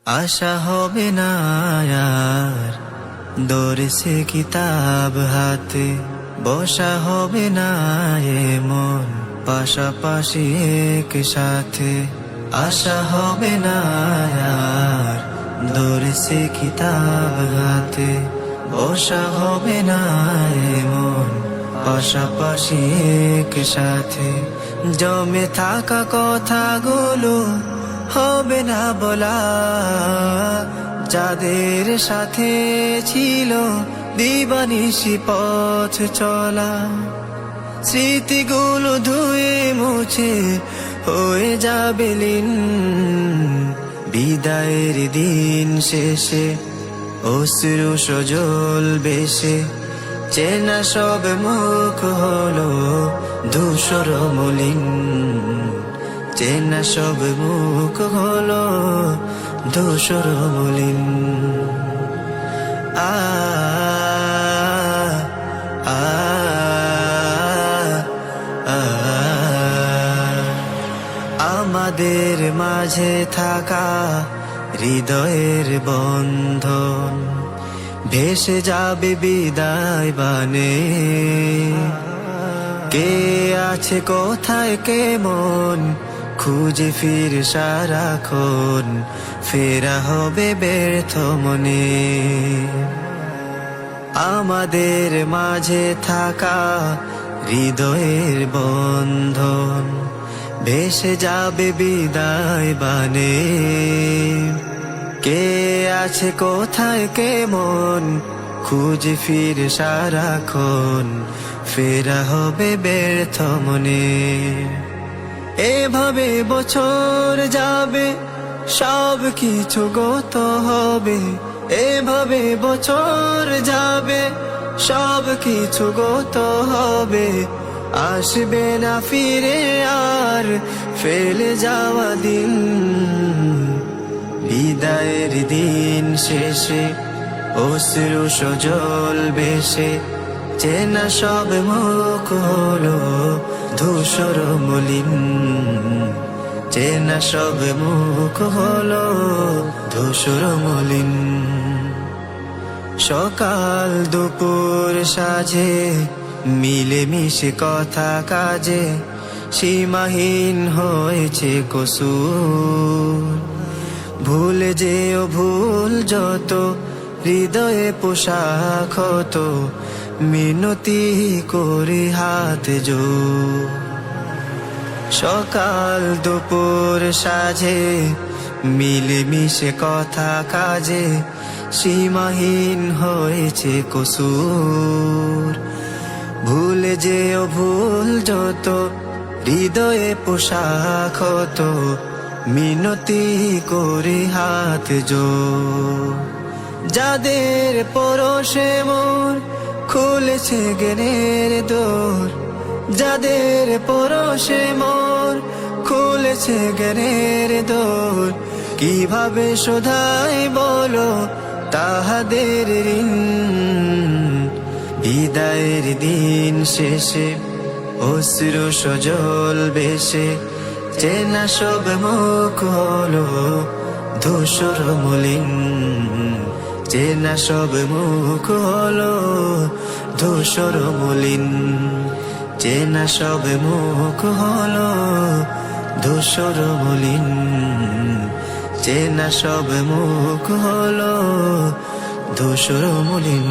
আশা হবে না আর দরসে কিতাব হাতে, বসা হবে না এমন পাশাপাশি একসাথে। আশা হবে না আর দরসে কিতাব হাতে, বসা হবে না এমন পাশাপাশি একসাথে। জমে থাকা কথাগুলো হবে না বলা, যাদের সাথে ছিল দিবানিশি পথ চলা। স্মৃতিগুলো ধুয়ে মুছে হয়ে যাবে লীন, বিদায়ের দিন শেষে অশ্রু সজল বেশে। চেনা সব মুখ হলো ধূসর মলিন, চেনা সব মুখ হলো ধূসর মলিন। আ আ আ আমাদের মাঝে থাকা হৃদয়ের বন্ধন ভেসে যাবে বিদায় বানে। কে আছে কোথায় কেমন খুঁজে ফির সারাক্ষণ, ফেরা হবে ব্যর্থ মনে। আমাদের মাঝে থাকা হৃদয়ের বন্ধন ভেসে যাবে বিদায় বানে। কে আছে কোথায় কেমন খুঁজে ফির সারাক্ষণ, ফেরা হবে ব্যর্থ মনে। এভাবে বছর যাবে সব কিছু গত হবে, এভাবে বছর যাবে সব কিছু গত হবে। আসবে না ফিরে আর ফেলে যাওয়া দিন, বিদায়ের দিন শেষে অশ্রু সজল বেশে। চেনা সব মুখ হলো ধূসর মলিন, চেনা সব মুখ হলো ধূসর মলিন। সকাল দুপুর সাজে মিলে মিশে কথা কাজে, সীমাহীন হয়েছে কসুর। ভুলে যেও ভুল যত হৃদয়ে পোশাক হতো, মিনতি করে হাত জোড়। সকাল দুপুর সাজে মিলে মিশে কথা কাজে, সীমাহীন হয়েছে কসুর। ভুলে যেও ভুল যত হৃদয়ে পোশাক হতো, মিনতি করে হাত জোড়। যাদের পরশে মোর খুলেছে জ্ঞানের দোর, যাদের পরশে মোর খুলেছে জ্ঞানের দোর। কিভাবে শোধাই বলো তাহাদের ঋণ, বিদায়ের দিন শেষে অশ্রু সজল বেশে। চেনা সব মুখ হলো ধূসর মলিন, চেনা সব মুখ হলো ধূসর মলিন, চেনা সব মুখ হলো ধূসর মলিন, চেনা সব মুখ হলো ধূসর মলিন।